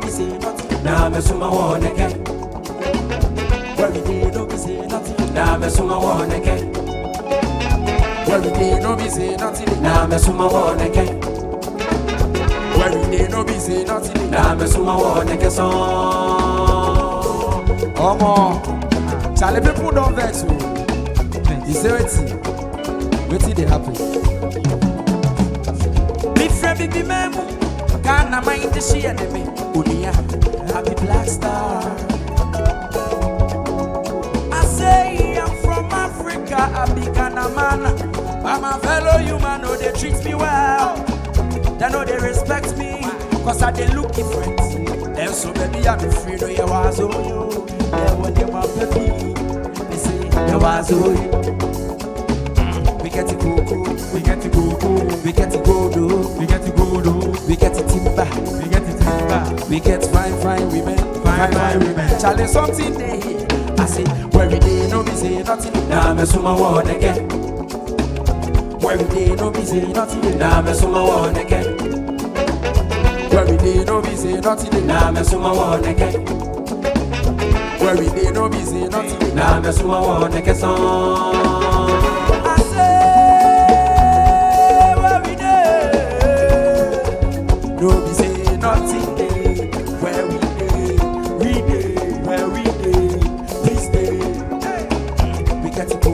be say nothing. Now me suma one again. Where we dey no be say nothing. Now me suma one again. Where we dey no be say nothing. Now me suma one again. Where we dey no be say nothing. Now me suma one again song. Omo, Charlie people don't vex you. You say wetin dey happen? Me friend be memo, Ghana mind the share me. Onia, happy black star. I say I'm from Africa, I be Ghana man. I'm a fellow human, oh they treat me well. They know they respect me, cause I they look different. And so baby I'm free, no you was oh you. They want them up baby. They say you was oh you. We get to go, we get to go, we get to go do, we get to go do, we get to timber, we get to timber, we get fine women, fine women. Charlie something they hear. I say where we dey no be say nothing. Now me suma one again. Where we dey no be say nothing. Now me suma one again. Where we dey no be say nothing. Now me suma one again. Where we dey no be say nothing. Now me suma one again song. No be say nothing day. Where we day, where we day, this day. We get to go,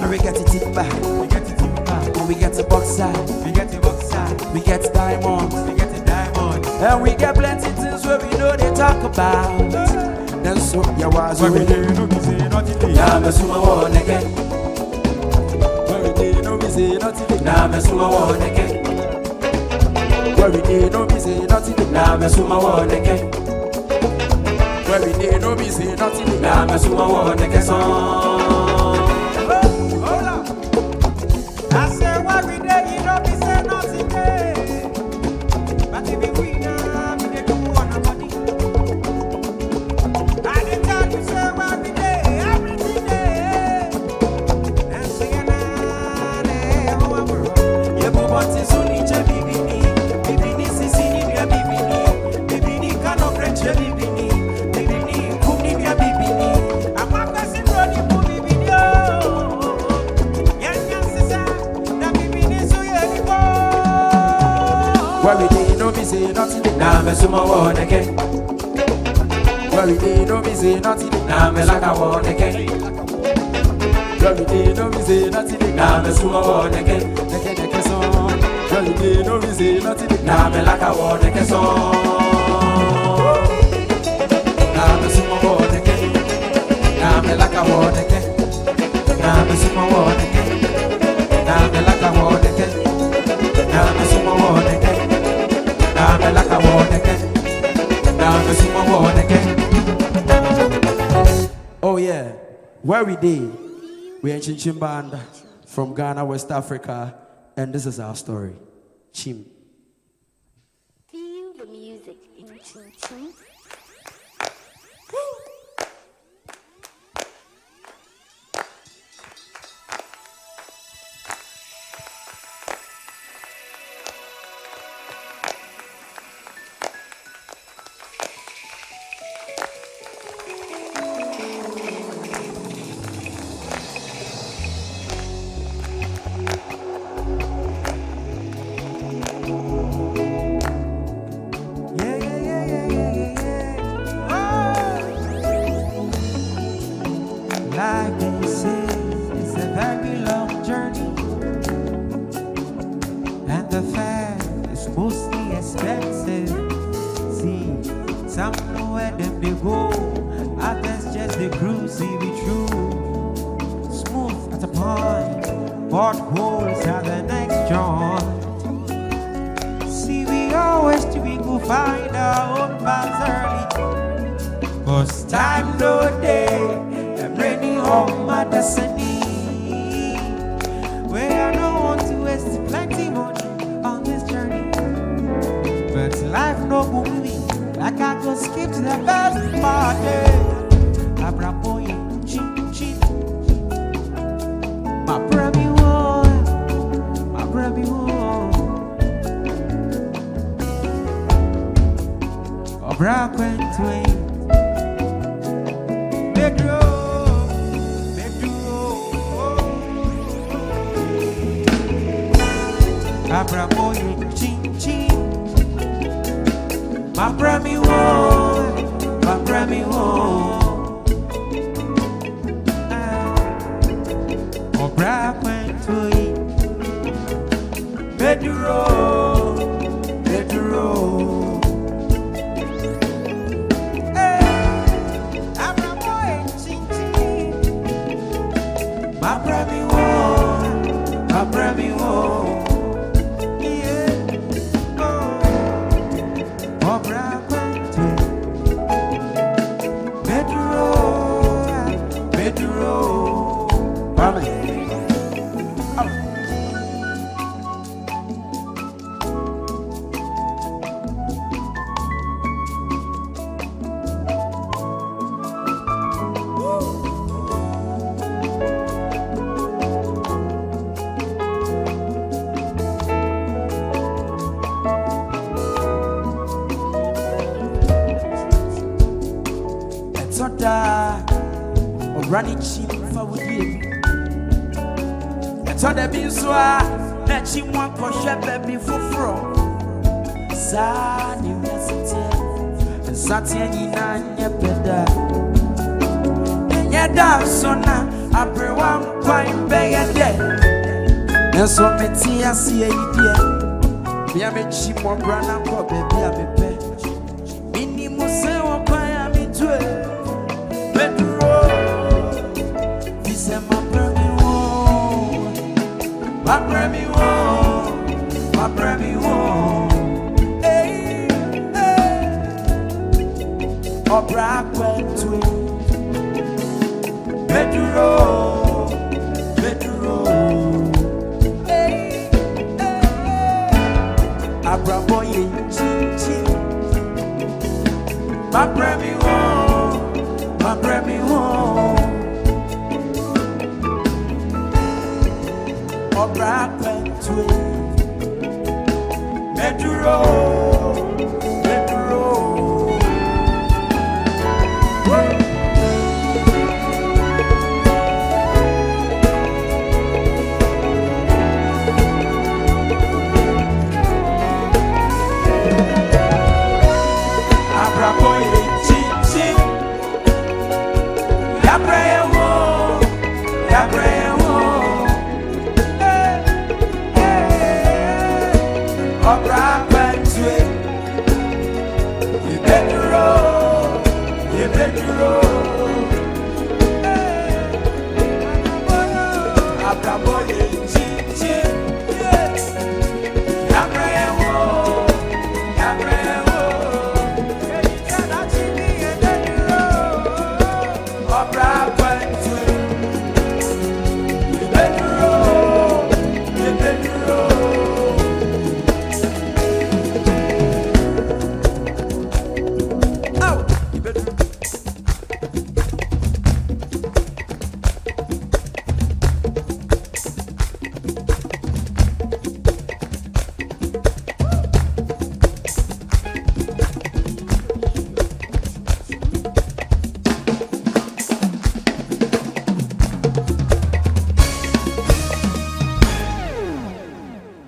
and we get to timber, we get to boxer, we get diamonds, and we get plenty things where we know they talk about. Then so ya was where we day, no be say nothing. Now me suma one again. Where we day, no be say nothing. Now me suma one again. Where we dey no be say nothing. Now me suma one again. Where we dey no be say nothing. Now me suma one again song. Hold on. I say where we dey no be say nothing. But if we now we dey do one body. I dey tell you say where we dey everything day. And say na ho amuro. Ye bo boti suni che bibi. Where we dey no be say nothing. Now me suma one again. Where we dey no be say nothing. Now me like a one again. Where we dey no be say nothing. Now me suma one again. Neke song. Where we dey no be say nothing. Now me like a one again song. Now me suma one again. Now me like a one again. Now me suma one again. Now me like a one again. Now me suma one again. Now me like a one again. Now me suma one again. Oh yeah, where we dey? We Nkyinkyim Band from Ghana, West Africa, and this is our story. Chim. Feel the music in Nkyinkyim. Like they say, it's a very long journey, and the fare is mostly expensive. See, some know where them they go, others just they cruise, see be true. Smooth at the point, potholes are the next joint. See, we always to be go find our own paths early, 'cause time no day. Raining on my destiny, where I don't want to waste plenty money on this journey. But life no movie, like I go skip to the best party. Abraboy, chip chip, my baby one, my baby one.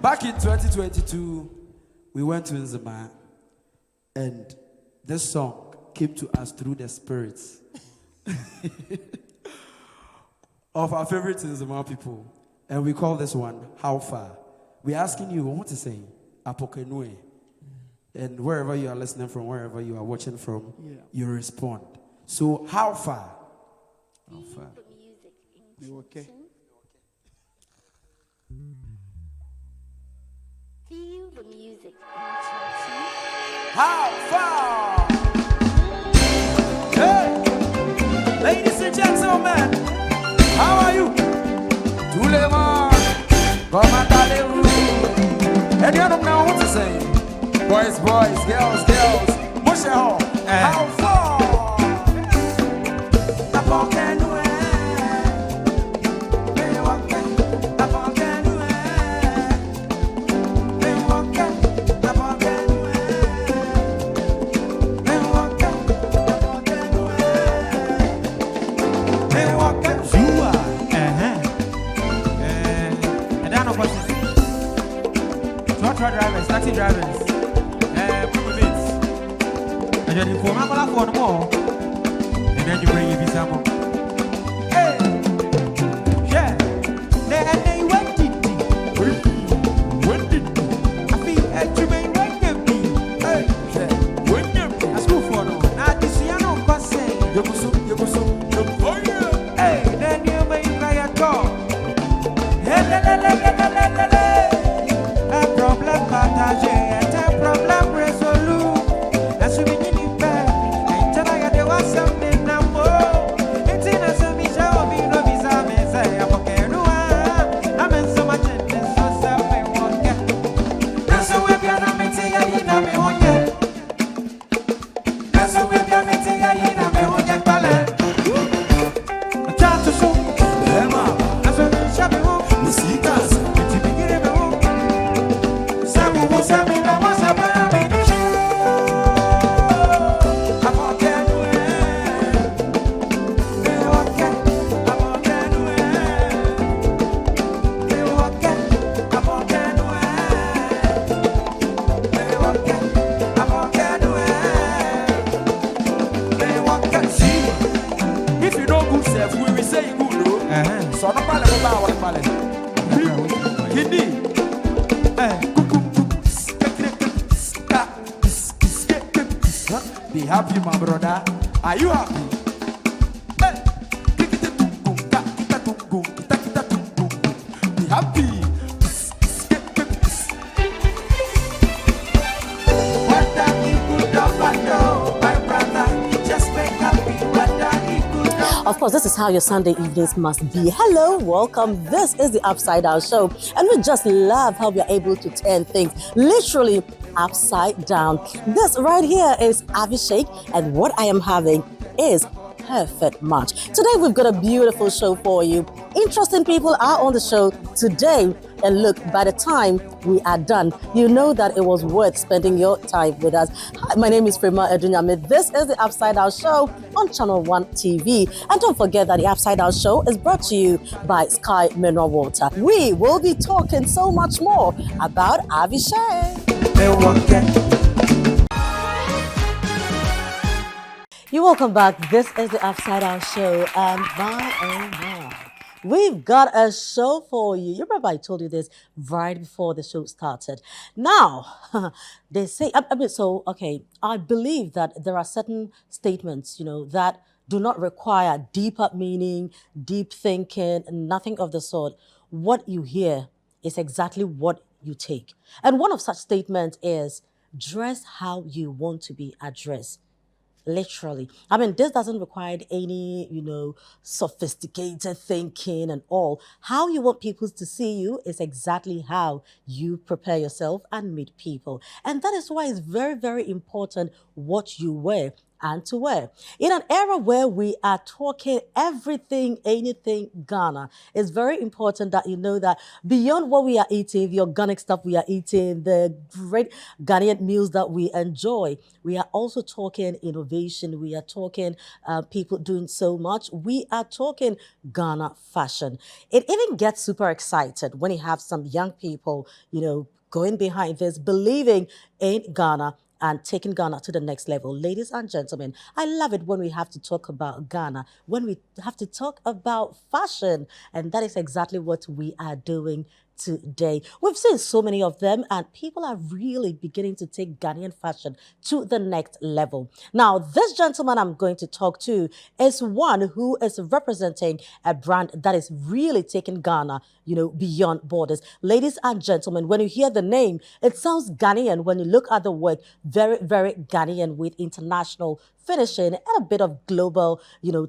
Back in 2022, we went to Nzima, and this song came to us through the spirits of our favorite Nzima people. And we call this one, How Far? We're asking you, what to say? Apokenue. And wherever you are listening from, wherever you are watching from, you respond. So, how far? How far? You okay? Feel the music. How far? Hey! Ladies and gentlemen, how are you? Tous les morts, comment allez-vous? And you don't know what to say. Boys, boys, girls, girls, push it home. How far? truck drivers, taxi drivers, mates. And then you come up for no more. And then you bring your visa more. Hey, yeah. Then when did I feel you may when you be? Hey, when you I school for no. Now this year no passe. You go so. Oh yeah. Hey, then you may cry at all. Hey, a problem partagé, un problème résolu. La souvenir du père, et tu vas y aller voir ça, mais non, et tu n'as jamais jamais vu visa, mais c'est à poker noir. I'm so much in this, so self-made one. That's the way we are meeting, I know me one. That's the way we are meeting, I know me one. I try to show, Emma. That's what we shall be home. Misitas, it's a big home. Samu, Samu, what's up? If you don't good self, we will say you good, no? So no problem about what problem. Hindi. Be happy, my brother. Are you happy? Be happy. What that he could have done, my brother. Just make happy. What that he could have. Of course, this is how your Sunday evenings must be. Hello, welcome. This is the Upside Down Show, and we just love how we are able to turn things literally upside down. This right here is Avi Shakes, and what I am having is perfect match. Today we've got a beautiful show for you. Interesting people are on the show today. And look, by the time we are done, you know that it was worth spending your time with us. Hi, my name is Pimpam Edunyame. This is the Upside Down Show on ChannelOne TV. And don't forget that the Upside Down Show is brought to you by Sky Mineral Water. We will be talking so much more about Avi Shakes. You're welcome back. This is the Upside Down Show, and my we've got a show for you. You remember I told you this right before the show started. Now, they say, I believe that there are certain statements, that do not require deeper meaning, deep thinking, nothing of the sort. What you hear is exactly what you take. And one of such statements is, dress how you want to be addressed. Literally. I mean, this doesn't require any, sophisticated thinking and all. How you want people to see you is exactly how you prepare yourself and meet people. And that is why it's very, very important what you wear and to wear. In an era where we are talking everything, anything Ghana, it's very important that you know that beyond what we are eating, the organic stuff we are eating, the great Ghanaian meals that we enjoy, we are also talking innovation. We are talking people doing so much. We are talking Ghana fashion. It even gets super excited when you have some young people, going behind this, believing in Ghana and taking Ghana to the next level. Ladies and gentlemen, I love it when we have to talk about Ghana, when we have to talk about fashion, and that is exactly what we are doing today. We've seen so many of them, and people are really beginning to take Ghanaian fashion to the next level. Now, this gentleman I'm going to talk to is one who is representing a brand that is really taking Ghana, beyond borders. Ladies and gentlemen, when you hear the name, it sounds Ghanaian. When you look at the work, very, very Ghanaian with international finishing and a bit of global,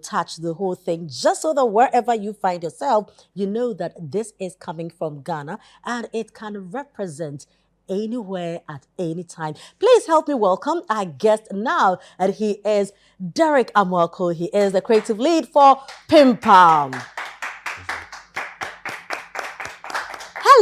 touch the whole thing, just so that wherever you find yourself, you know that this is coming from Ghana and it can represent anywhere at any time. Please help me welcome our guest now, and he is Derek Amoako. He is the creative lead for Pimpam.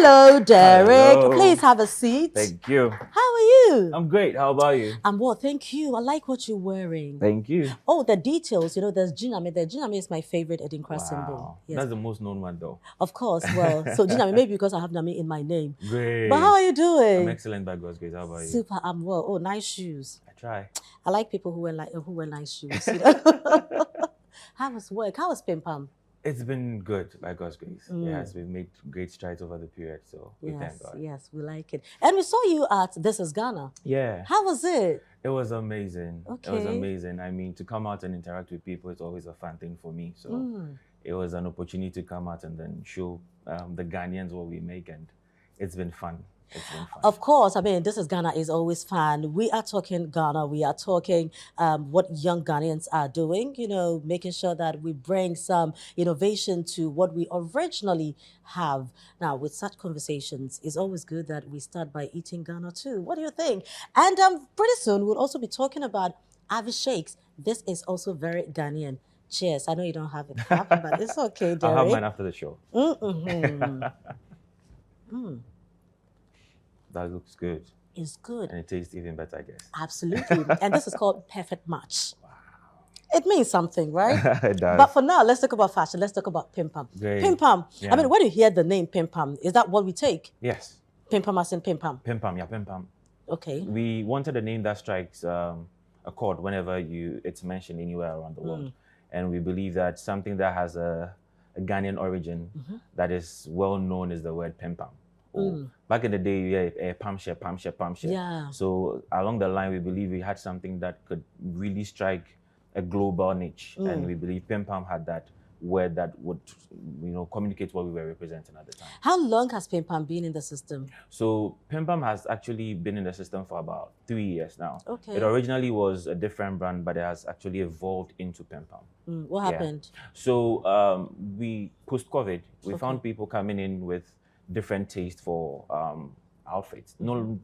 Hello, Derek. Hello. Please have a seat. Thank you. How are you? I'm great. How about you? I'm well, thank you. I like what you're wearing. Thank you. Oh, the details, you know, there's Jiname there. Jiname is my favorite Edinkra symbol. Wow. Yes. That's the most known one, though. Of course, well, so Jiname, maybe because I have Nami in my name. Great. But how are you doing? I'm excellent by God's grace. How about you? Super, I'm well. Oh, nice shoes. I try. I like people who wear nice shoes. You know? How was work? How was Pimpam? It's been good by God's grace. Yes, we've made great strides over the period, so we thank God. Yes, we like it. And we saw you at This Is Ghana. Yeah. How was it? It was amazing. Okay. It was amazing. I mean, to come out and interact with people is always a fun thing for me. So it was an opportunity to come out and then show the Ghanaians what we make, and it's been fun. It's been fun. Of course, I mean, This Is Ghana is always fun. We are talking Ghana. We are talking what young Ghanaians are doing, you know, making sure that we bring some innovation to what we originally have. Now, with such conversations, it's always good that we start by eating Ghana too. What do you think? And pretty soon, we'll also be talking about Avi Shakes. This is also very Ghanaian. Cheers. I know you don't have a cup, but it's okay, Derek. I'll have mine after the show. That looks good. It's good. And it tastes even better, I guess. Absolutely. And this is called Perfect Match. Wow. It means something, right? It does. But for now, let's talk about fashion. Let's talk about Pimpam. Great. Pimpam. Yeah. I mean, when you hear the name Pimpam, is that what we take? Yes. Pimpam as in Pimpam. Pimpam, yeah, Pimpam. Okay. We wanted a name that strikes a chord whenever it's mentioned anywhere around the world. And we believe that something that has a Ghanaian origin that is well known is the word Pimpam. Back in the day, yeah, pamshe. Yeah. So along the line, we believe we had something that could really strike a global niche, and we believe Pimpam had that word that would, communicate what we were representing at the time. How long has Pimpam been in the system? So Pimpam has actually been in the system for about 3 years now. Okay. It originally was a different brand, but it has actually evolved into Pimpam. What happened? So we post-COVID, we found people coming in with different taste for outfits.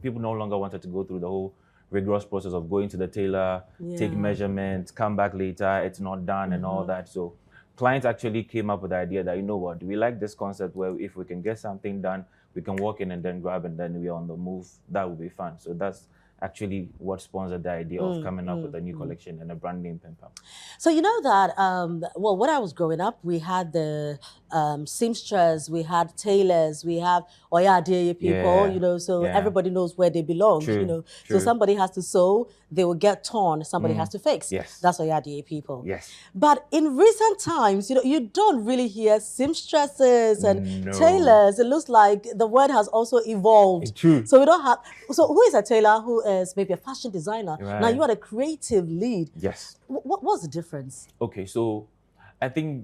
People no longer wanted to go through the whole rigorous process of going to the tailor, take measurements, come back later, it's not done and all that. So clients actually came up with the idea that, you know what, we like this concept where if we can get something done, we can walk in and then grab and then we're on the move. That would be fun. So that's actually what sponsored the idea of coming up with a new collection and a brand name Pimpam. So you know that, well, when I was growing up, we had the seamstress, we had tailors, we have Oyade people, so everybody knows where they belong, True. So somebody has to sew, they will get torn, somebody has to fix. Yes. That's Oyade people. Yes. But in recent times, you don't really hear seamstresses and tailors. It looks like the word has also evolved. True. So we don't have, so who is a tailor, who is maybe a fashion designer? Right. Now you are the creative lead. Yes. What's the difference? Okay, so I think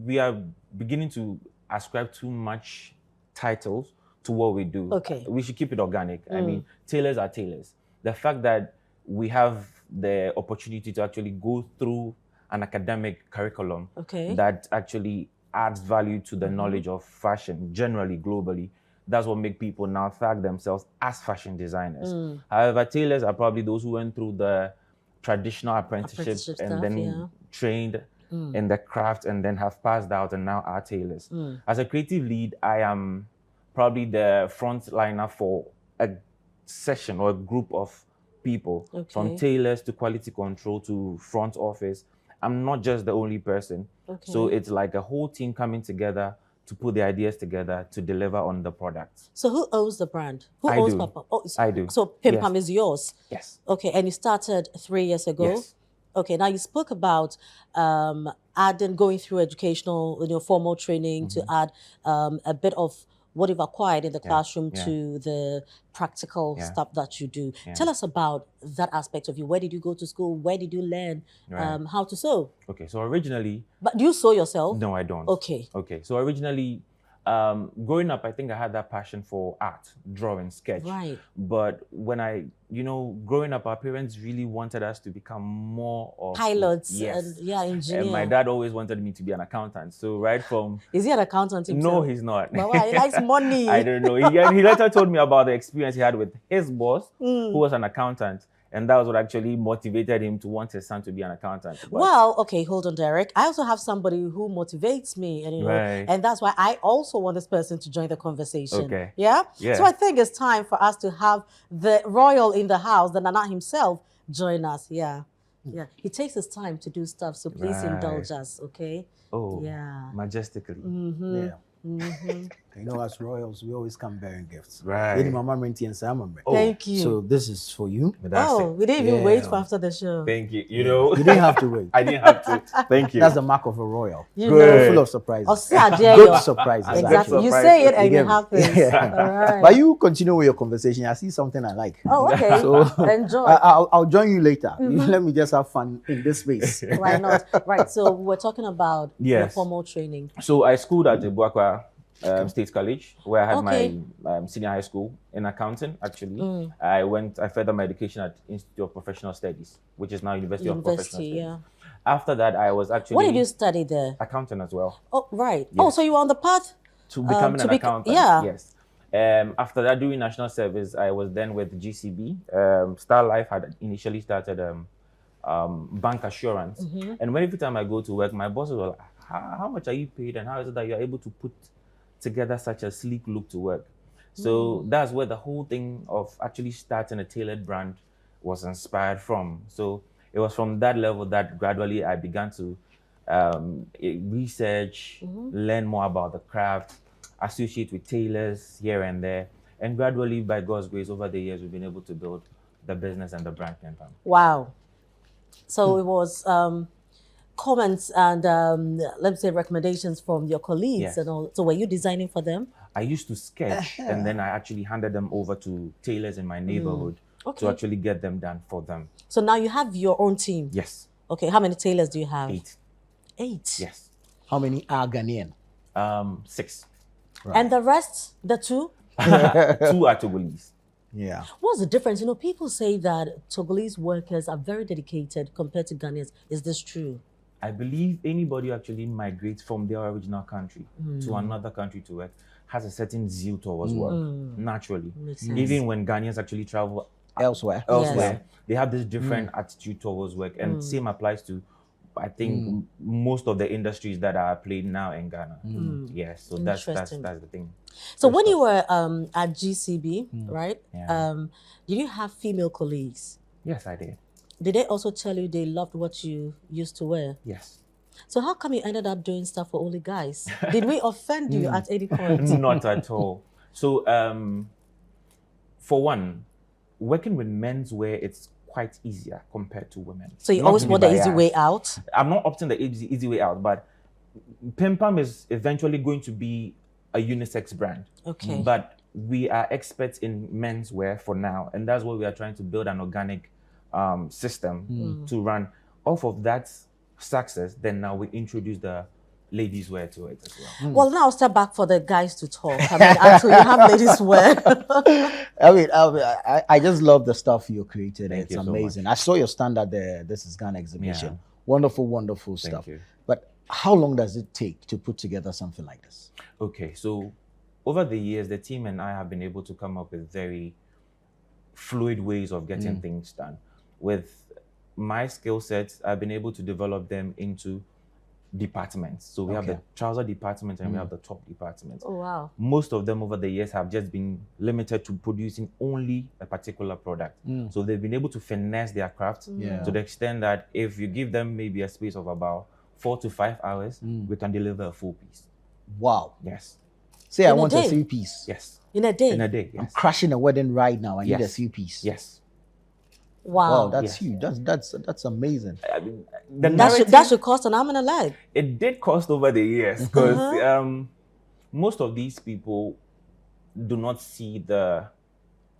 we are beginning to ascribe too much titles to what we do. Okay. We should keep it organic. I mean, tailors are tailors. The fact that we have the opportunity to actually go through an academic curriculum that actually adds value to the knowledge of fashion, generally, globally, that's what makes people now tag themselves as fashion designers. However, tailors are probably those who went through the traditional apprenticeship and then trained in the craft and then have passed out and now are tailors. As a creative lead, I am probably the frontliner for a session or a group of people, from tailors to quality control to front office. I'm not just the only person. So it's like a whole team coming together to put the ideas together to deliver on the product. So who owns the brand? Who I owns do. Pimpam? I do. So Pimpam is yours? Yes. Okay, and you started 3 years ago? Yes. Okay, now you spoke about going through educational, formal training to add a bit of what you've acquired in the classroom to the practical stuff that you do. Tell us about that aspect of you. Where did you go to school? Where did you learn how to sew? Okay, so originally... But do you sew yourself? No, I don't. Okay. Okay, so originally, growing up, I think I had that passion for art, drawing, sketch. Right. But when growing up, our parents really wanted us to become more of... pilots Yes. and engineer. And my dad always wanted me to be an accountant. So right from... Is he an accountant himself? No, he's not. But why? He likes money. I don't know. He later told me about the experience he had with his boss, who was an accountant. And that was what actually motivated him to want his son to be an accountant. But well, okay, hold on, Derek. I also have somebody who motivates me, and and that's why I also want this person to join the conversation. Okay. Yeah? Yeah. So I think it's time for us to have the royal in the house, the Nana himself, join us. Yeah. Yeah. He takes his time to do stuff, so please indulge us, okay? Oh, yeah. Majestically. Yeah. You know, as royals, we always come bearing gifts. Right. Thank you. So this is for you. Oh, we didn't even wait for after the show. Thank you. You know, You didn't have to wait. I didn't have to. Thank you. That's the mark of a royal. You Good. know. Full of surprises. Good Good surprises. Exactly. actually. You say it and You it get me? happens. Yeah. All right. But you continue with your conversation. I see something I like. Oh, okay. So Enjoy. I'll join you later. Let me just have fun in this space. Why not? Right. So we're talking about your Yes. formal training. So I schooled at the Buakwa State College, where I had Okay. my senior high school in accounting. Actually, I furthered my education at Institute of Professional Studies, which is now University of Professional Studies. Yeah. After that, I was actually What did you study there? accounting as well. Oh, right. Oh, Yes. so you were on the path To becoming an accountant. yeah. Yes. After that, doing national service, I was then with GCB. Star Life had initially started bank assurance, and every time I go to work, my bosses were like, "How much are you paid, and how is it that you're able to put together such a sleek look to work?" So that's where the whole thing of actually starting a tailored brand was inspired from. So it was from that level that gradually I began to research, learn more about the craft, associate with tailors here and there, and gradually, by God's grace, over the years, we've been able to build the business and the brand Pimpam. Wow. So it was comments and let me say recommendations from your colleagues Yes. and all. So were you designing for them? I used to sketch and then I actually handed them over to tailors in my neighborhood Okay. to actually get them done for them. So now you have your own team. Yes. Okay. How many tailors do you have? 8. 8. Yes. How many are Ghanaian? 6. And the rest, the 2? 2 are Togolese. Yeah. What's the difference? You know, people say that Togolese workers are very dedicated compared to Ghanaians. Is this true? I believe anybody who actually migrates from their original country to another country to work has a certain zeal towards work, naturally. Makes sense. Even when Ghanaians actually travel Elsewhere. elsewhere, they have this different attitude towards work. And same applies to, I think, most of the industries that are played now in Ghana. Yes, so that's Interesting. the thing. So when you were at GCB, right? Yeah. Did you have female colleagues? Yes, I did. Did they also tell you they loved what you used to wear? Yes. So how come you ended up doing stuff for only guys? Did we offend you at any point? Not at all. So, for one, working with menswear, it's quite easier compared to women. So you Not always to be want the easy biased. way out? I'm not opting the easy way out, but Pimpam is eventually going to be a unisex brand. Okay. But we are experts in menswear for now, and that's why we are trying to build an organic system to run off of that success. Then now we introduce the ladies wear to it as well. Well, now I'll step back for the guys to talk. I mean, actually, you have ladies wear. I just love the stuff you created. Thank It's you so amazing. I saw your stand at the This Is Ghana exhibition. Yeah. Wonderful, wonderful stuff. you. But how long does it take to put together something like this? Okay, so over the years, the team and I have been able to come up with very fluid ways of getting things done. With my skill sets, I've been able to develop them into departments. So we have the trouser department and we have the top department. Oh, wow. Most of them over the years have just been limited to producing only a particular product. So they've been able to finesse their craft to the extent that if you give them maybe a space of about 4 to 5 hours, we can deliver a full piece. Wow. Yes. Say I In a want a day? 3-piece. Yes. In a day? In a day, I'm yes. crashing a wedding right now. I need a Yes. 3-piece. Yes. Wow. Wow, that's Yes. huge. That's amazing. I mean, the that should cost an arm and a leg. it did cost over the years because most of these people do not see the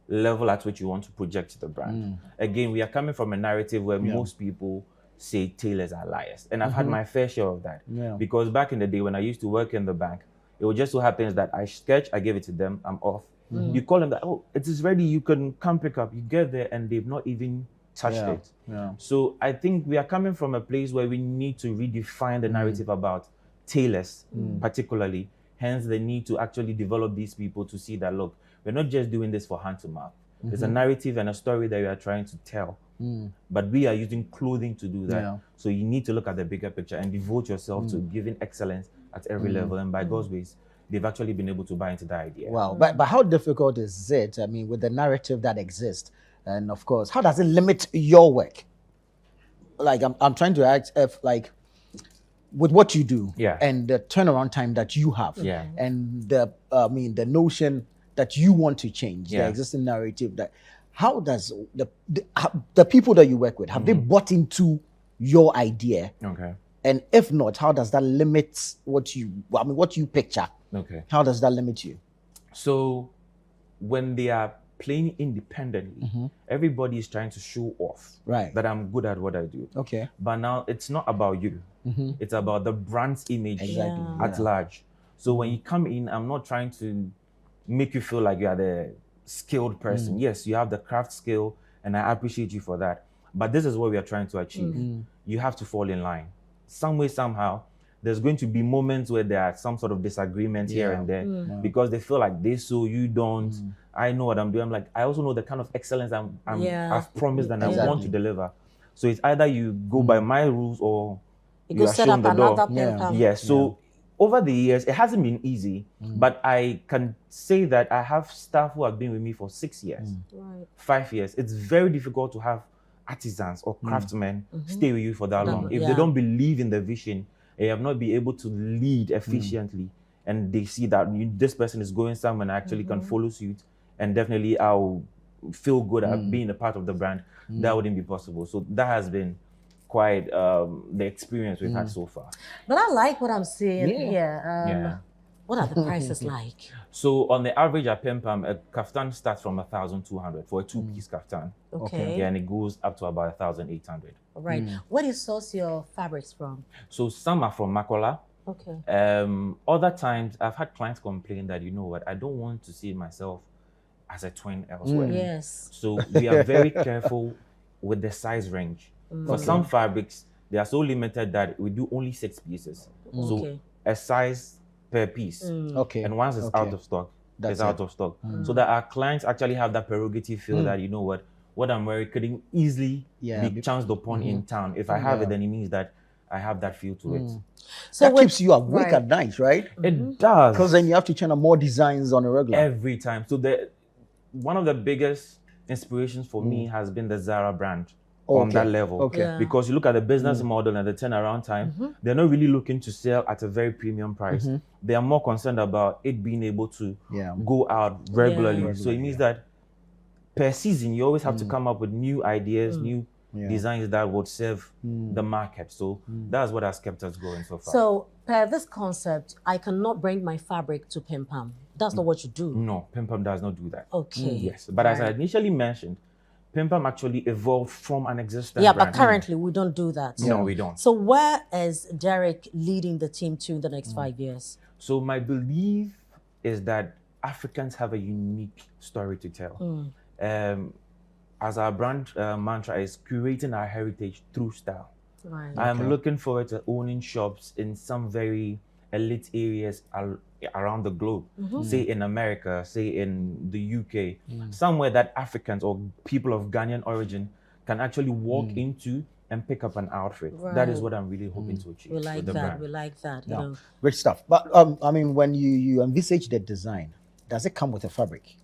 level at which you want to project the brand. Again, we are coming from a narrative where most people say tailors are liars. And I've had my fair share of that. Yeah. Because back in the day when I used to work in the bank, it would just so happens that I sketch, I give it to them, I'm off. You call them that, oh, it is ready, you can come pick up. You get there and they've not even touched it. Yeah. So I think we are coming from a place where we need to redefine the narrative about tailors, particularly. Hence the need to actually develop these people to see that, look, we're not just doing this for hand to mouth. It's a narrative and a story that you are trying to tell. But we are using clothing to do that. Yeah. So you need to look at the bigger picture and devote yourself to giving excellence at every level. And by God's grace, they've actually been able to buy into that idea. Wow. But how difficult is it? I mean, with the narrative that exists, and of course, how does it limit your work? Like, I'm trying to ask if, like, with what you do, and the turnaround time that you have, and the notion that you want to change, the existing narrative, that how does the people that you work with, have they bought into your idea? Okay. And if not, how does that limit what you picture? Okay. How does that limit you? So when they are playing independently, everybody is trying to show off that I'm good at what I do. Okay. But now it's not about you. It's about the brand's image at large. So when you come in, I'm not trying to make you feel like you are the skilled person. Yes, you have the craft skill, and I appreciate you for that. But this is what we are trying to achieve. You have to fall in line. Some way, somehow, there's going to be moments where there are some sort of disagreement here and there because they feel like they so you don't. I know what I'm doing. I'm like, I also know the kind of excellence I've promised and I want to deliver. So it's either you go by my rules or you are shown the door. Yes. So over the years, it hasn't been easy, but I can say that I have staff who have been with me for 6 years, 5 years. It's very difficult to have artisans or craftsmen stay with you for that long. If they don't believe in the vision, they have not been able to lead efficiently, and they see that this person is going somewhere and actually can follow suit, and definitely I'll feel good at being a part of the brand. That wouldn't be possible. So that has been quite the experience we've had so far. But I like what I'm seeing here. What are the prices like? So on the average at Pimpam, a kaftan starts from 1,200 for a 2-piece kaftan. Okay. And it goes up to about 1,800. All right. Where do you source your fabrics from? So some are from Makola. Okay. Other times I've had clients complain that, you know what, I don't want to see myself as a twin elsewhere. Yes. So we are very careful with the size range. For some fabrics, they are so limited that we do only 6 pieces. So a size per piece. And once it's out of stock, it's out of stock. So that our clients actually have that prerogative feel that, you know what I'm wearing couldn't easily be chanced upon in town. If I have it, then it means that I have that feel to it. So that keeps you awake at night, right? It does. Because then you have to channel more designs on a regular. Every time. So one of the biggest inspirations for me has been the Zara brand. On that level. Because you look at the business model and the turnaround time, they're not really looking to sell at a very premium price. They are more concerned about it being able to go out regularly. So it means that per season, you always have to come up with new ideas, new designs that would serve the market. So that's what has kept us going so far. So per this concept, I cannot bring my fabric to Pimpam. That's not what you do. No, Pimpam does not do that. Okay. Yes, but as I initially mentioned, Pimpam actually evolved from an existing brand. But currently we don't do that. No, we don't. So where is Derek leading the team to in the next 5 years? So my belief is that Africans have a unique story to tell. As our brand mantra is curating our heritage through style. Right. I'm looking forward to owning shops in some very elite areas around the globe, say in America, say in the UK, somewhere that Africans or people of Ghanaian origin can actually walk into and pick up an outfit. That is what I'm really hoping to achieve. We like that. Brand. We like that. Yeah. You know. Great stuff. But I mean, when you envisage the design, does it come with a fabric?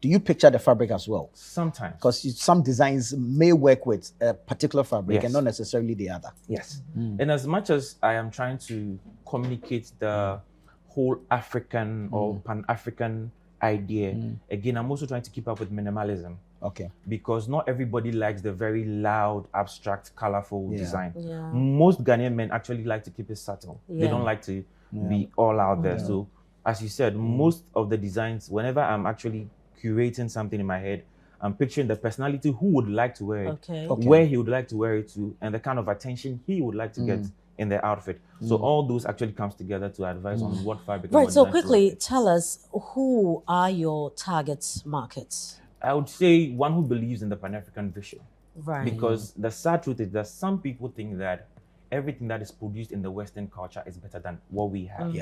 Do you picture the fabric as well? Sometimes. Because some designs may work with a particular fabric and not necessarily the other. Yes. And as much as I am trying to communicate the whole African or Pan-African idea, again, I'm also trying to keep up with minimalism. Okay. Because not everybody likes the very loud, abstract, colorful design. Yeah. Most Ghanaian men actually like to keep it subtle. They don't like to be all out there. So as you said, most of the designs, whenever I'm actually curating something in my head, I'm picturing the personality who would like to wear it, where he would like to wear it to, and the kind of attention he would like to get in the outfit. So all those actually comes together to advise on what fabric. Right. So quickly, tell us, who are your target markets? I would say one who believes in the Pan-African vision. Right. Because the sad truth is that some people think that everything that is produced in the Western culture is better than what we have.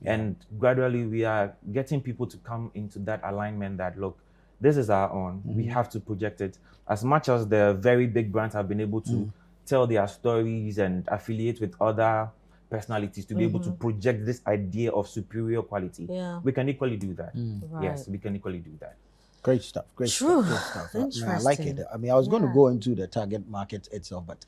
And gradually we are getting people to come into that alignment that, look, this is our own. We have to project it. As much as the very big brands have been able to tell their stories and affiliate with other personalities to be able to project this idea of superior quality, we can equally do that. Yes, we can equally do that. Great stuff. Great stuff. Great stuff. I like it. I mean, I was going to go into the target market itself, but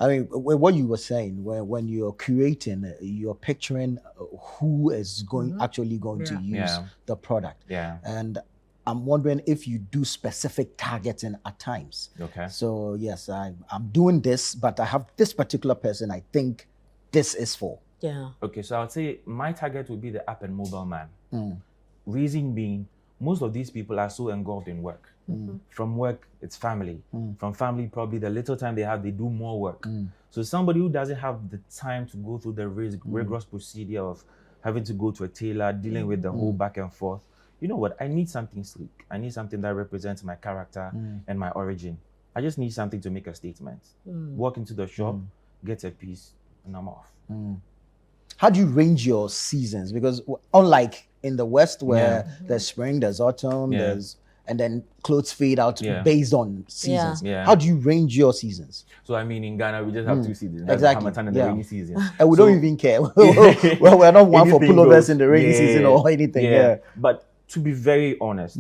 I mean, what you were saying, when you're creating, you're picturing who is actually going to use the product. And I'm wondering if you do specific targeting at times. Okay. So yes, I'm doing this, but I have this particular person I think this is for. Yeah. Okay, so I would say my target would be the app and mobile man. Reason being, most of these people are so engulfed in work. From work, it's family. From family, probably the little time they have, they do more work. So somebody who doesn't have the time to go through the rigorous procedure of having to go to a tailor, dealing with the whole back and forth, you know what? I need something sleek. I need something that represents my character and my origin. I just need something to make a statement. Walk into the shop, get a piece, and I'm off. How do you range your seasons? Because unlike in the West where there's spring, there's autumn, and then clothes fade out based on seasons. How do you range your seasons? So I mean, in Ghana, we just have 2 seasons. That's Exactly. the Hamatan and the rainy season. And we don't even care. Well, we're not one for pullovers in the rainy season or anything. But to be very honest,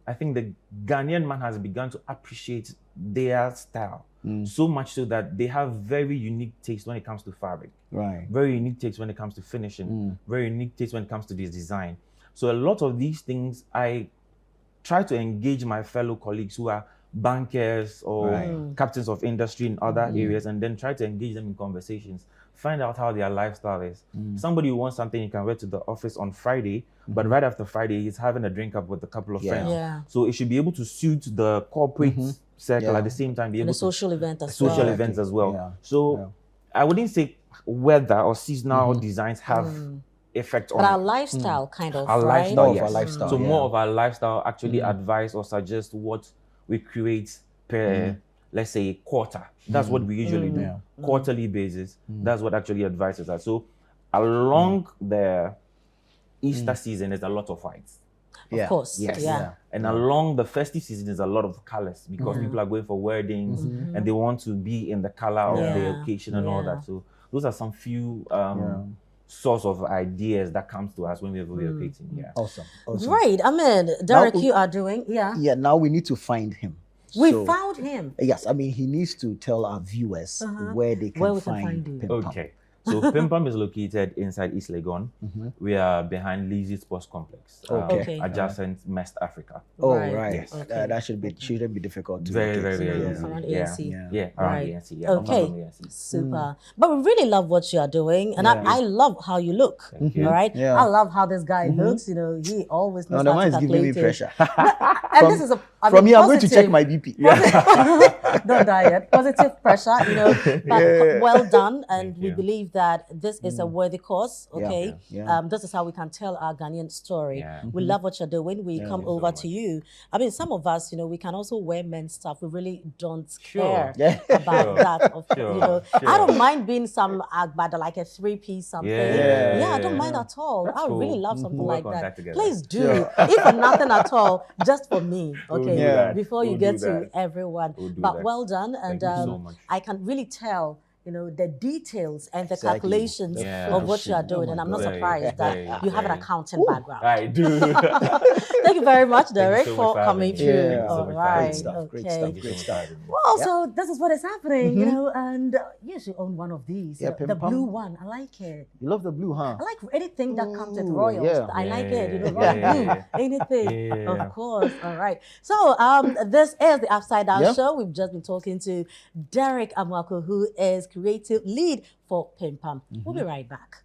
I think the Ghanaian man has begun to appreciate their style. So much so that they have very unique taste when it comes to fabric. Right. Very unique taste when it comes to finishing. Very unique taste when it comes to this design. So a lot of these things, I try to engage my fellow colleagues who are bankers or captains of industry in other areas, and then try to engage them in conversations. Find out how their lifestyle is. Somebody who wants something you can wear to the office on Friday, but right after Friday, he's having a drink up with a couple of friends. So it should be able to suit the corporate circle at the same time. Be able and a social event as well. So I wouldn't say weather or seasonal designs have effect on. But our lifestyle kind of, our right? lifestyle, Our lifestyle. So more of our lifestyle actually advise or suggest what we create per, let's say, quarter. That's what we usually do. Quarterly basis. That's what actually advises us. So along the Easter season, there's a lot of whites. Of course. And along the festive season, there's a lot of colors because people are going for weddings and they want to be in the color of the occasion and all that. So those are some few source of ideas that comes to us when we're relocating. Awesome. Great. I mean, Derek, you are doing, now we need to find him. We found him. Yes, I mean, he needs to tell our viewers where they can find him. Okay. So Pimpam is located inside East Legon. We are behind Lizzie Sports Complex, adjacent Mest Africa. Oh, right. Yes. That shouldn't be difficult to very easy. Around ANC. Around ANC. Okay. Super. But we really love what you are doing, and I love how you look. Thank you. All right. I love how this guy looks. You know, he always knows the how man to is giving me calculate it. pressure. And this is from here, I'm going to check my BP. Don't die yet. Positive pressure, you know. But well done, and we believe that this is a worthy cause. Okay, this is how we can tell our Ghanaian story. We love what you're doing. We come over to you. I mean, some of us, you know, we can also wear men's stuff. We really don't care about that. You know, I don't mind being some agbada, like a 3-piece something. I don't mind at all. I really love something like that. Please do, if for nothing at all, just for me. Okay, before you get to everyone. But well done, and I can really tell, you know, the details and the calculations of what you are doing, and I'm not surprised that you have an accounting background. I do. Thank you very much, Derek, for coming through. All right. Great stuff. Well, so this is what is happening, you know, and you should own one of these. The blue one. I like it. You love the blue, huh? I like anything that comes with royals. I like it. You know, royal blue, anything. Of course. All right. So this is the Upside Down Show. We've just been talking to Derek Amoako, who is creative lead for Pimpam. We'll be right back.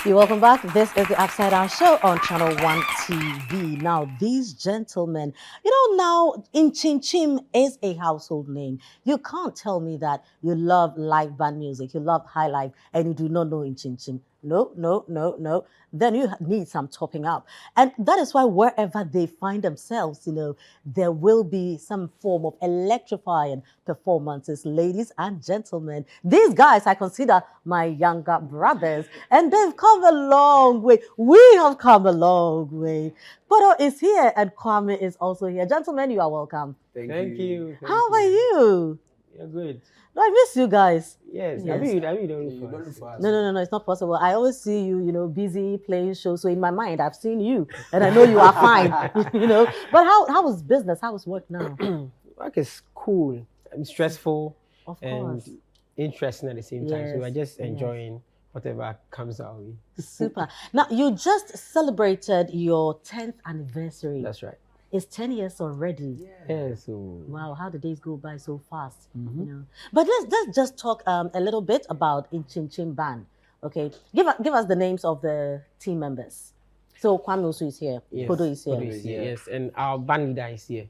You're welcome back. This is the Upside Down Show on ChannelOne TV. Now, these gentlemen, you know, now Nkyinkyim is a household name. You can't tell me that you love live band music, you love high life, and you do not know Nkyinkyim. no. Then you need some topping up. And that is why wherever they find themselves, there will be some form of electrifying performances. Ladies and gentlemen, these guys I consider my younger brothers, and they've come a long way. We have come a long way. Poto is here and Kwame is also here. Gentlemen, you are welcome. Thank you. How are you? You're good. I miss you guys. Yes. Yes. I mean, don't fast. No, it's not possible. I always see you, busy playing shows. So in my mind, I've seen you, and I know you are fine, But how is business? How is work now? Work is cool. I'm stressful Of and course. interesting at the same time. So Yes, we're just enjoying whatever comes our way. Super. Now, you just celebrated your 10th anniversary. That's right. It's 10 years already. Yeah. So Wow, how the days go by so fast, But let's just talk a little bit about Nkyinkyim Band. Okay, give us the names of the team members. So Kwame also is here. yes, Kodo is here. Kodo is here. Yes, and our band leader is here,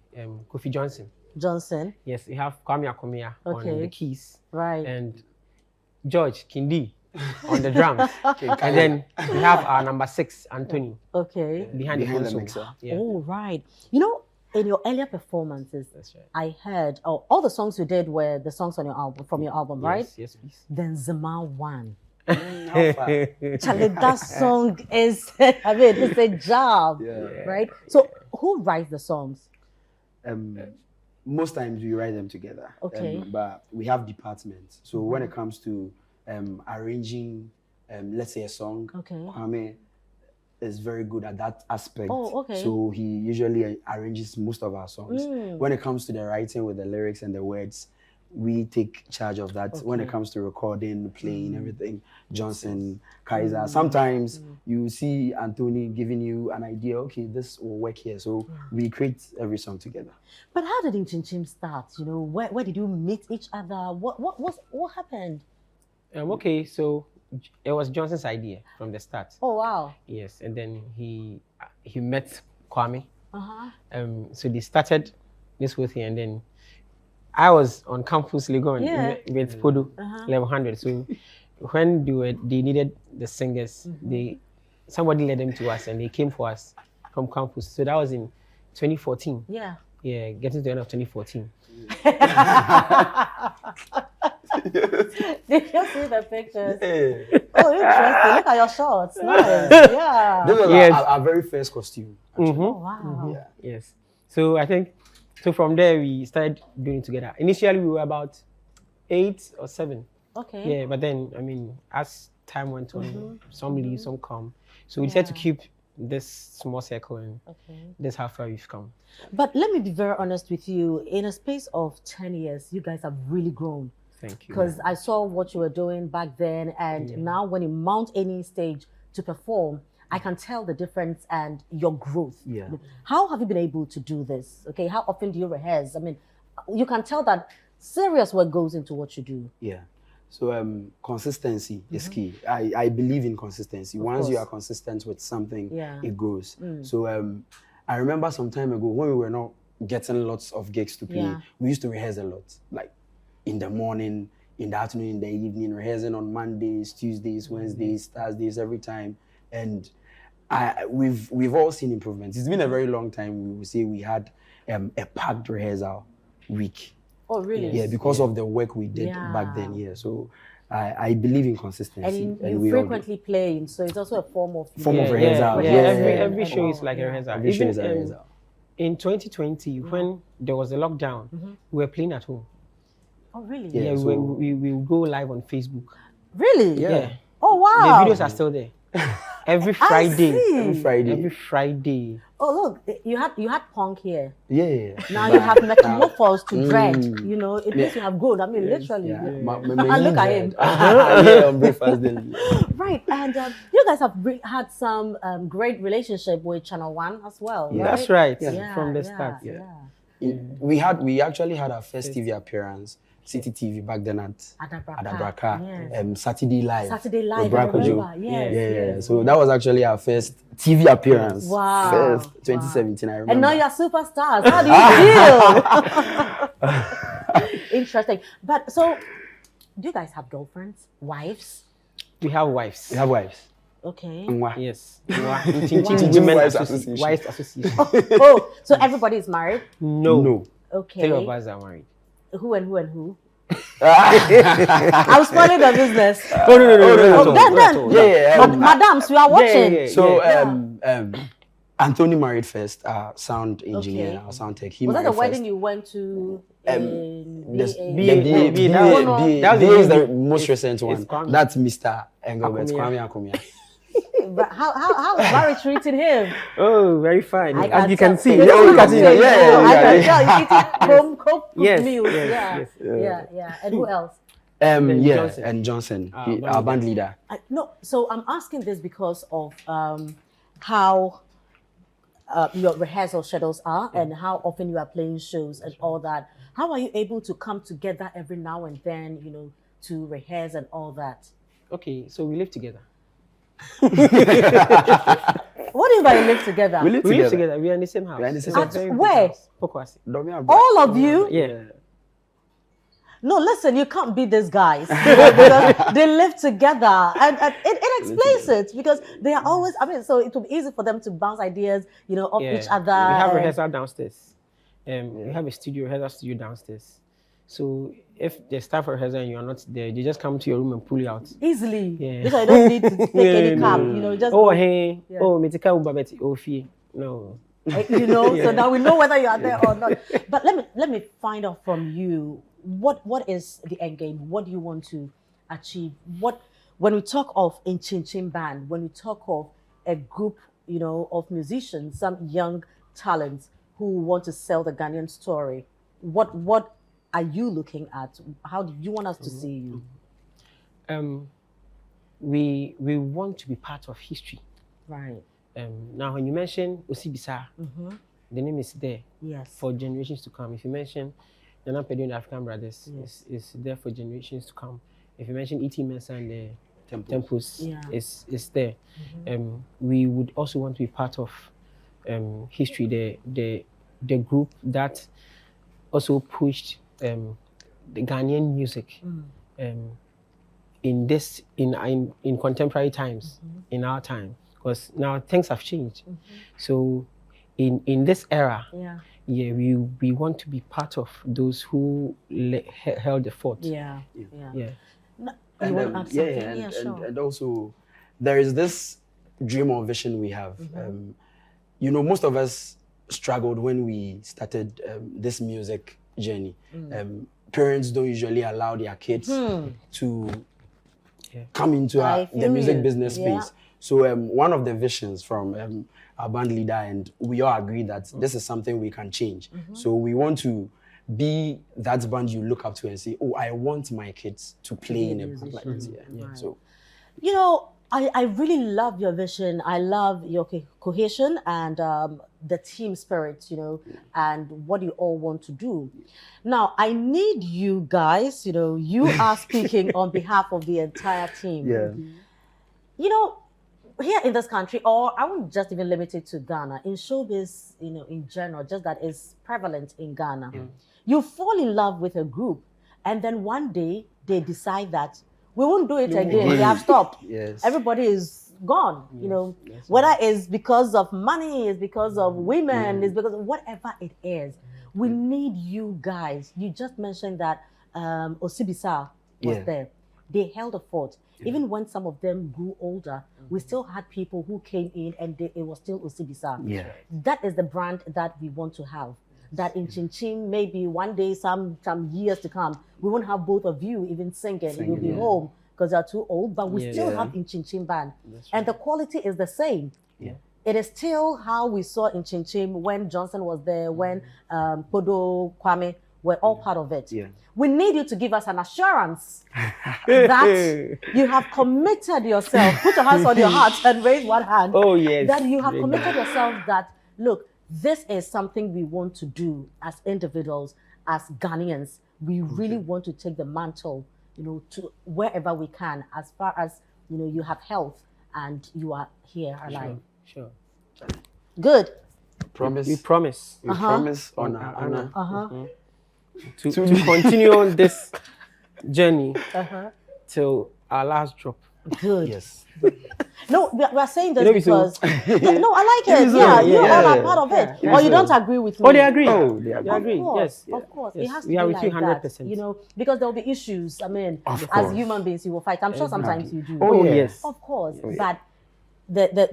Kofi Johnson. Johnson. Yes, we have Kwame Akomia on Okay. the keys, Right. and George Kindi on the drums. And then we have our number 6, Anthony, Okay. behind the console. mixer. Yeah, Oh, right. In your earlier performances, that's right. I heard all the songs you did were the songs on your album, from your album, right? Yes, please. Then Zema 1. How far? Charlie, that song is, it's a job, Yeah. right? So who writes the songs? Most times we write them together. Okay. But we have departments. So when it comes to arranging, let's say a song, Okay. Kwame is very good at that aspect. Oh, okay. So he usually arranges most of our songs. When it comes to the writing with the lyrics and the words, we take charge of that. When it comes to recording, playing, everything, Johnson, Kaiser. Sometimes you see Anthony giving you an idea, okay, this will work here. So we create every song together. But how did Nkyinkyim start? Where did you meet each other? What happened? Okay, so it was Johnson's idea from the start. Oh, wow. Yes, and then he met Kwame. Uh-huh. So they started this whole thing, and then I was on campus Legon Yeah. with Podo, level 100. So when they needed the singers, somebody led them to us, and they came for us from campus. So that was in 2014. Yeah. Yeah, getting to the end of 2014. Did you see the pictures? Oh, interesting. Look at your shorts. Nice. Yeah. This was Yes. our very first costume. Oh, wow. Yes. So I think, from there we started doing it together. Initially we were about 8 or 7. Okay. Yeah, but then, as time went on, some leave, some come. So we decided to keep this small circle, and that's how far we've come. But let me be very honest with you. In a space of 10 years, you guys have really grown. Thank you. Because I saw what you were doing back then, and now when you mount any stage to perform, I can tell the difference and your growth. Yeah. How have you been able to do this? Okay, how often do you rehearse? You can tell that serious work goes into what you do. Yeah. So consistency is key. I believe in consistency. Once you are consistent with something, it grows. So I remember some time ago when we were not getting lots of gigs to play, we used to rehearse a lot. Like in the morning, in the afternoon, in the evening, rehearsing on Mondays, Tuesdays, Wednesdays, Thursdays, every time. And we've all seen improvements. It's been a very long time. We would say we had a packed rehearsal week. Oh, really? Yeah, because of the work we did back then. Yeah, so I believe in consistency. And you frequently playing, so it's also a form of rehearsal. Every show is like a rehearsal. Every show is a rehearsal. In 2020, when there was a lockdown, we were playing at home. Oh, really? Yeah, so we go live on Facebook. Really? Yeah. Oh, wow. The videos are still there. Every Friday. Every Friday. Oh, look, you had punk here. Yeah. Now you have metamorphosed to dread. It means you have grown. Literally. Yeah. And look at him. Yeah, on breakfast daily. Right, and you guys have had some great relationship with ChannelOne as well. Yeah. Right? That's right. Yeah, From the start. We actually had our first TV appearance, City TV back then at Adabraka. Yes. Saturday Live. With Branko Joe. Yes. So that was actually our first TV appearance. Wow. First 2017, I remember. And now you're superstars. How do you feel? Interesting. But so, do you guys have girlfriends, wives? We have wives. We have wives. Okay. Yes. Wives Association. Oh, so everybody is married? No. Okay. 3 of us are married. Who and who and who? I was spoiling the business. No. Then, madams, you are watching. So, Anthony married first, sound engineer, sound tech. He was that the first. wedding you went to? That is the most recent one. That's Mr. Engelbert Kwame Akomia. But how is Barry treating him? Oh, very fine. As you can see. I can tell he's eating home cooked meals. Yeah. And who else? And Johnson, our band leader. No, so I'm asking this because of how your rehearsal schedules are and how often you are playing shows and all that. How are you able to come together every now and then, to rehearse and all that? Okay, so we live together. What do you mean by live together? We live together. We are in the same house. Where? All of you? Yeah. No, listen, you can't beat these guys because they live together, and it explains it because they are always. So it will be easy for them to bounce ideas, off each other. We have rehearsal downstairs. We have a rehearsal studio downstairs. So if there's time for rehearsal and you're not there, they just come to your room and pull you out easily. Yeah. Because I don't need to take any cab. Just no. So now we know whether you are there or not. But let me find out from you. What is the end game? What do you want to achieve? When we talk of Nkyinkyim Band, when we talk of a group, of musicians, some young talents who want to sell the Ghanaian story, what are you looking at? How do you want us to see you? We want to be part of history. Right. Now, when you mention Osibisa, the name is there for generations to come. If you mention Nana Pedo and the African Brothers, is there for generations to come. If you mention E.T. Mensah and the Temples, is there. We would also want to be part of history, the group that also pushed the Ghanaian music in contemporary times, in our time, because now things have changed. So in this era, we want to be part of those who held the fort. And also there is this dream or vision we have. Most of us struggled when we started this music journey. Parents don't usually allow their kids to come into the music business space. So one of the visions from our band leader, and we all agree that this is something we can change. So we want to be that band you look up to and say, I want my kids to play in a group like this. So, I really love your vision. I love your cohesion and the team spirit, and what you all want to do. Now, I need you guys, you are speaking on behalf of the entire team. Here in this country, or I won't just even limit it to Ghana, in showbiz, in general, just that is prevalent in Ghana. You fall in love with a group, and then one day they decide that we won't do it again. We have stopped. Everybody is gone. Whether it's because of money, it's because of women, it's because of whatever it is. We need you guys. You just mentioned that Osibisa was there. They held a fort. Even when some of them grew older, we still had people who came in and it was still Osibisa. That is the brand that we want to have. That in Nkyinkyim, maybe one day, some years to come, we won't have both of you even singing. You'll be home because you're too old, but we still have Nkyinkyim Band. And the quality is the same. It is still how we saw Nkyinkyim when Johnson was there, when Podo, Kwame were all part of it. We need you to give us an assurance that you have committed yourself. Put your hands on your heart and raise one hand. That you have committed yourself that, look, this is something we want to do as individuals, as Ghanaians. We really want to take the mantle, to wherever we can, as far as, you have health and you are here alive. Sure. Good. Promise. We promise. We promise on honor. To continue on this journey till our last drop. Good. Yes. No, we're saying this because no, I like it. Yeah, you all are part of it. Yeah. Or you don't agree with me? Oh, they agree. Oh, they agree. They agree. Course, Yes. of course. Yes. It has to We be are like with you that. 100%. You know, because there will be issues. I mean, Of as course. human beings, you will fight. I'm sure sometimes you do. Oh, yes. Of course. Oh, yeah. But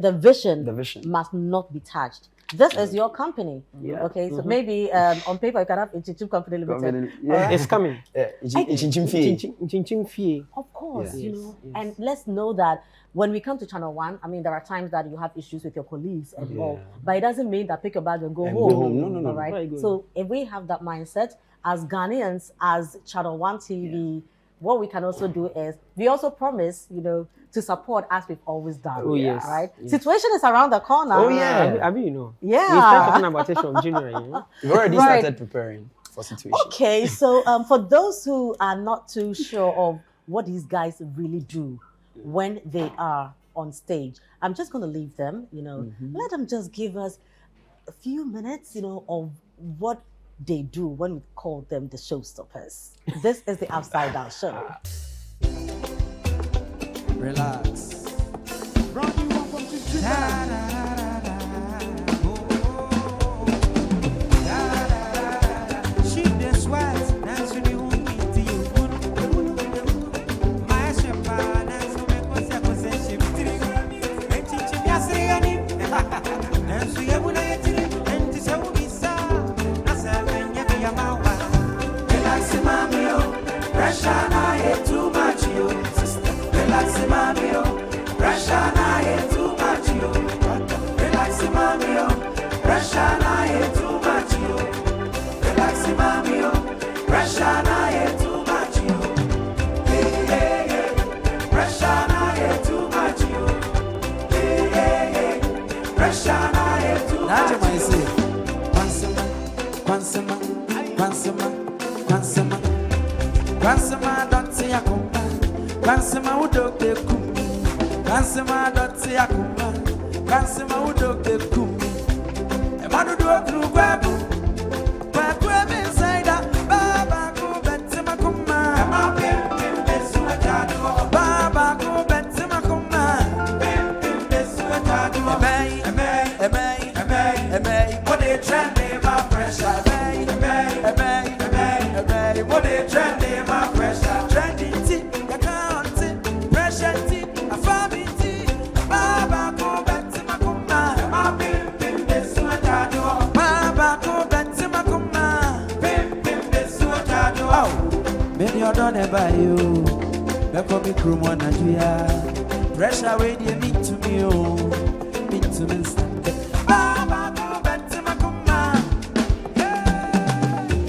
the vision, The vision. must not be touched. This is your company. Yeah. Okay, so maybe on paper you can have Nkyinkyim Company Limited. Yeah. It's coming. Nkyinkyim Fee. Of course, Yeah. you know, and let's know that when we come to ChannelOne, I mean, there are times that you have issues with your colleagues and all, but it doesn't mean that pick your bag and go home. Go home. No. All right. Very good. So if we have that mindset as Ghanaians, as ChannelOne TV, what we can also do is we also promise, you know, to support as we've always done. Oh, yes. Right. Yes. Situation is around the corner. Oh, yeah. I mean, you know. Yeah. We start talking about it from January. You know? We've already Right. started preparing for situation. Okay, so for those who are not too sure of what these guys really do when they are on stage, I'm just going to leave them, you know, let them just give us a few minutes, you know, of what they do when we call them the showstoppers. This is the Upside Down Show. Relax. Grandma, don't say I come back. Grandma, would dog the kumi. Grandma, don't say I come back. Grandma, would dog the kumi. A man who do a crew babu. But we're inside that. Baba, go back to my kuma. I'm a pim, this what I do. Baba, go back to my kuma. Pim, this what I do. What they trend me, my pressure. What they trend me, my pressure. Trending tea, I can't it. Pressure tea, I found it tea. Baba, go back to my kuma. My pim, this what I do. Baba, go back to my kuma. Pim, this what I do. Oh, many you don't ever you. Back on me, crew, one Nigeria. Pressure, wait, you mean to me, oh. Mean to me, Baba, go back to my kuma.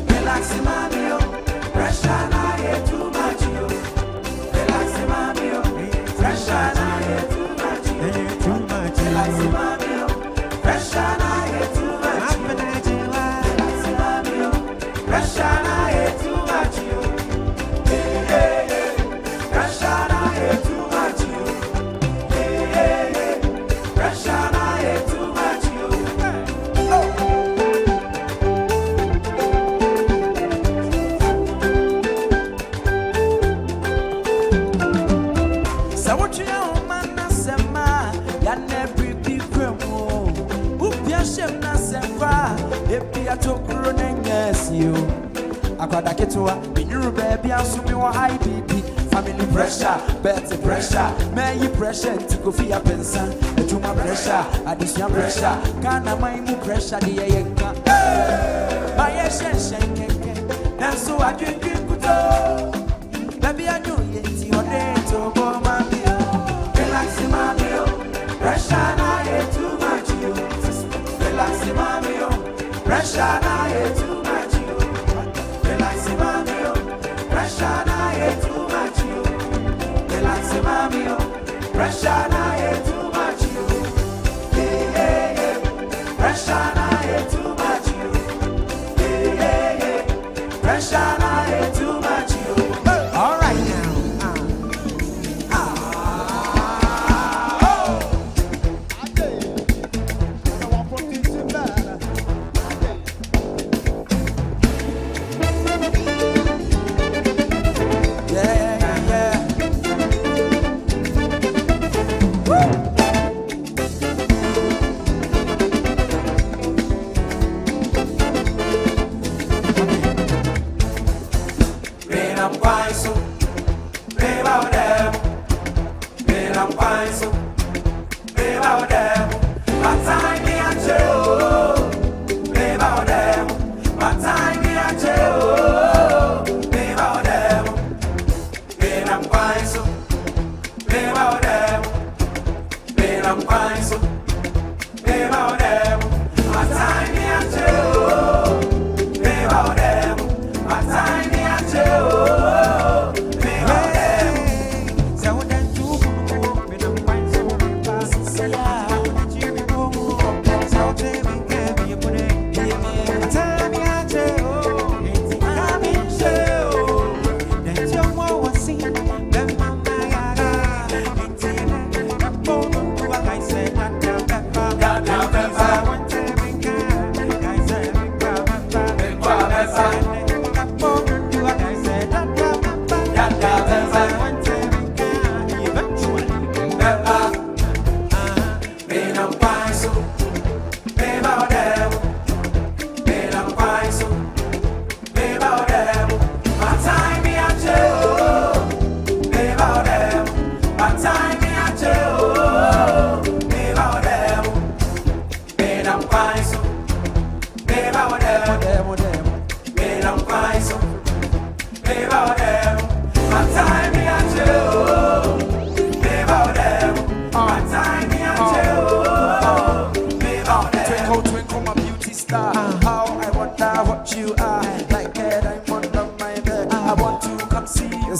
Relax, mommy, oh. Pressure, I hear too much, you. Relax, mommy, oh. Pressure, I hear too much, you. Too much, relax, mommy, oh. Pressure, I hear too much, you. Relax, mommy, oh. Pressure, I hear too much, you. Pressure, I hear too much, you. Pressure, I hear too much, you. So what you know, man, na sema ya never be cremo. Upia shem na sema ebi atokuro nenyes you. Akwada ketwa binyuru baby asumi wa IDP. Family pressure, better pressure, man you pressure to go for your pension. Ejuma pressure, additional pressure, kana maimu pressure di yenka. My shen keke, and so I drink kuto. Baby I know yeti ode to go mami. Relax mami oh, pressure na hear too much you. Relax mami oh, pressure na hear too much you. Relax mami oh, pressure na hear too much you. Relax mami oh, pressure na hear too much you. Pressure na hear too much you. Pressure na hear too much you. All right now.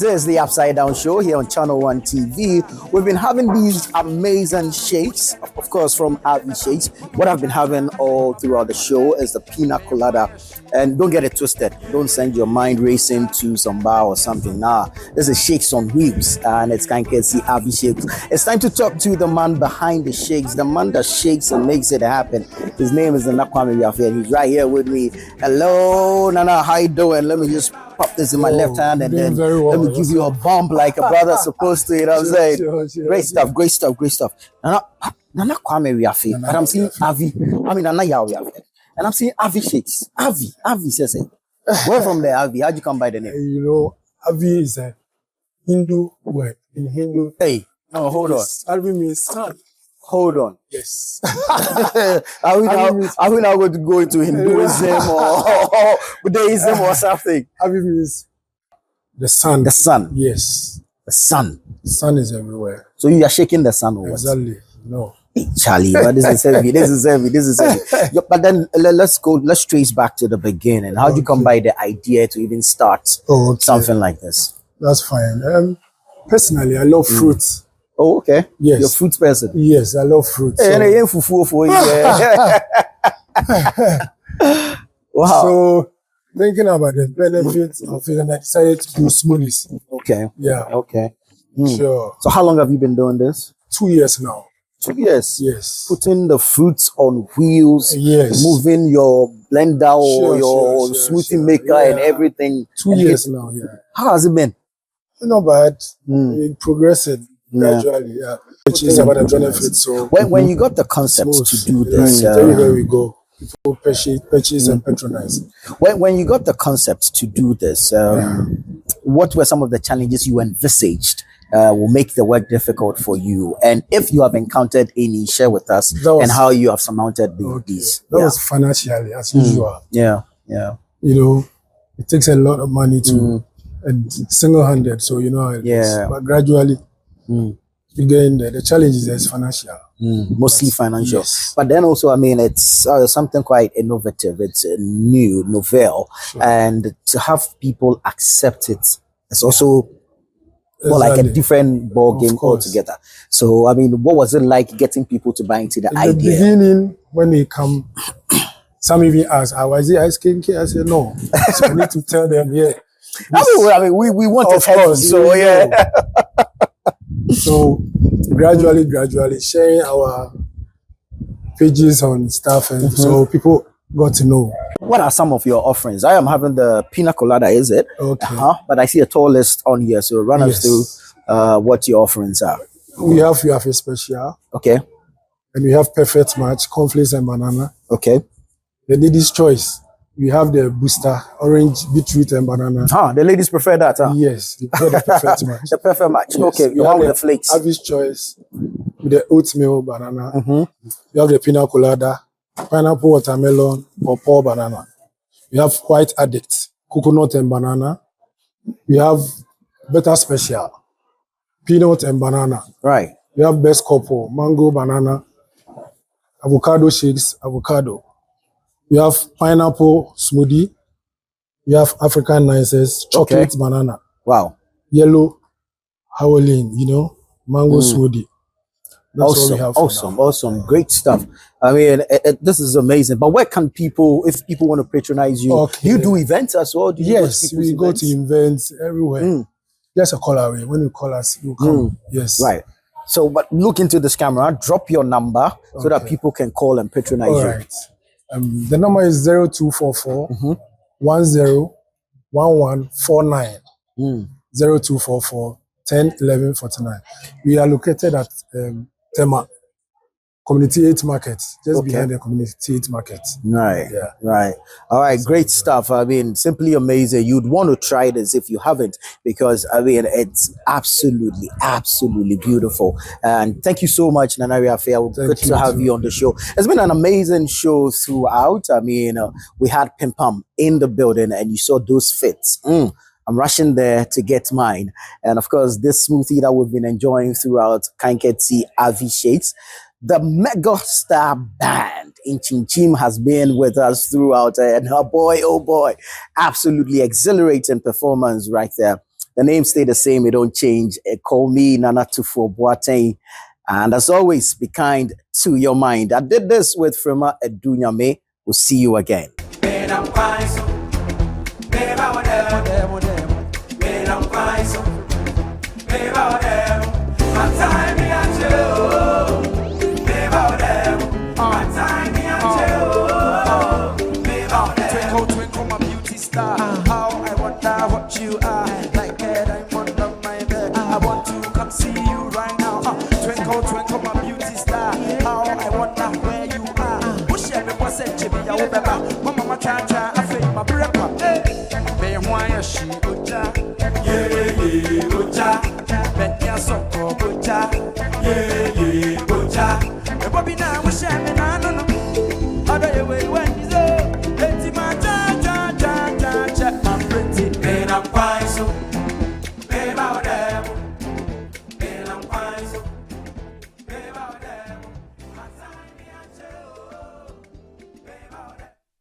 This is the Upside Down Show here on ChannelOne TV. We've been having these amazing shakes, of course, from Avi Shakes. What I've been having all throughout the show is the pina colada. And don't get it twisted. Don't send your mind racing to some bar or something. Nah, this is Shakes on Wheels, and it's Nkyinkyim Avi Shakes. It's time to talk to the man behind the shakes, the man that shakes and makes it happen. His name is Nana Kwame Wiafe, and he's right here with me. Hello, Nana, how you doing? Let me just pop this in my left hand and then let me give you a bump like a brother's supposed to, you know what I'm saying? Sure. Great stuff, great stuff, great stuff. Nana Kwame Wiafe, and I'm seeing Avi, Nana Wiafe, and I'm seeing Avi Shakes. Avi says it. Where from there, Avi? How'd you come by the name? You know, Avi is a Hindu word. In Hindu. Hey, no, hold on. Avi means son. Hold on. Yes. Are we now going to go into Hinduism or Buddhism or something? Avi means the sun. The sun. Yes. The sun. The sun is everywhere. So you are shaking the sun or what? Exactly. No. Hey, Charlie, but this is heavy. This is heavy. But then let's trace back to the beginning. How did you come by the idea to even start something like this? That's fine. Personally, I love fruits. Oh, okay. Yes. You're a fruits person. Yes, I love fruits. Wow. So thinking about the benefits of it, and I decided to do smoothies. Okay. Yeah. Okay. Sure. So how long have you been doing this? 2 years now. 2 years. Yes. Putting the fruits on wheels. Yes. Moving your blender or your smoothie maker and everything. 2 years now. Yeah. How has it been? Not bad. Progressing gradually. Yeah. Which is about the benefits. So when you got the concept to do this, there we go. People purchase and patronize. When you got the concept to do this, what were some of the challenges you envisaged will make the work difficult for you? And if you have encountered any, share with us and how you have surmounted these. That was financially, as usual. Yeah. You know, it takes a lot of money to, and single-handed, so you know how it is. But gradually, you get in there. The challenge is financial. Mostly financial. Yes. But then also, I mean, it's something quite innovative. It's a new, novel. Sure. And to have people accept it, it's also more like a different ball game altogether. So, I mean, what was it like getting people to buy into the idea? In the beginning, when they come, some even ask, was it ice cream? I said, no. So I need to tell them, I mean, we want to help, so yeah. So gradually sharing our pages on stuff, and so people got to know. What are some of your offerings? I am having the pina colada, is it? Okay. But I see a tall list on here, so run us through what your offerings are. We have a special. Okay. And we have perfect match, cornflakes and banana. Okay. The lady's choice. We have the booster, orange, beetroot, and banana. The ladies prefer that, huh? Yes, they prefer the perfect match. The perfect match. Yes. Okay, the one with the flakes. Avi's choice with the oatmeal banana. We have the pina colada, pineapple, watermelon, pawpaw banana. We have white addict, coconut and banana. We have better special, peanut and banana. Right. We have best couple, mango, banana, avocado shakes, avocado. We have pineapple smoothie. We have African Nices, chocolate banana. Wow. Yellow howling, mango smoothie. That's awesome, what we have awesome. Great stuff. I mean, this is amazing. But where can people, if people want to patronize you, do you do events as well? Yes, we go to events everywhere. Just a call away. When you call us, you come. Yes. Right. So, but look into this camera, drop your number so that people can call and patronize you. Right. The number is 0244 101149. 0244 101149. We are located at Tema Community 8 Market, just behind the Community 8 Market. Right. Yeah. Right. All right. Great stuff. I mean, simply amazing. You'd want to try this if you haven't, because I mean, it's absolutely beautiful. And thank you so much, Nanari Afia. Good to have you on the show. It's been an amazing show throughout. I mean, we had Pimpam in the building, and you saw those fits. I'm rushing there to get mine. And of course, this smoothie that we've been enjoying throughout, Nkyinkyim Avi Shakes. The mega star band Nkyinkyim has been with us throughout, and oh boy, absolutely exhilarating performance right there. The name stay the same, it don't change. Call me Nana Tufo Boateng. And as always, be kind to your mind. I did this with Frema Edunyame. We'll see you again. How I wonder what you are. Like a diamond on my bed. I want to come see you right now. Twinkle, twinkle, my beauty star. How I wonder where you are. Push every one said, Jimmy, I will be back. Mama, cha, I feel my breath. Be why she uja. Yeah, uja. Bet ya soko uja. Yeah, uja. The Bobby now was sharing. I don't know. Other way when he's up. Let's my check my pretty. Man, I'm fine, so. Man, I'm fine, so.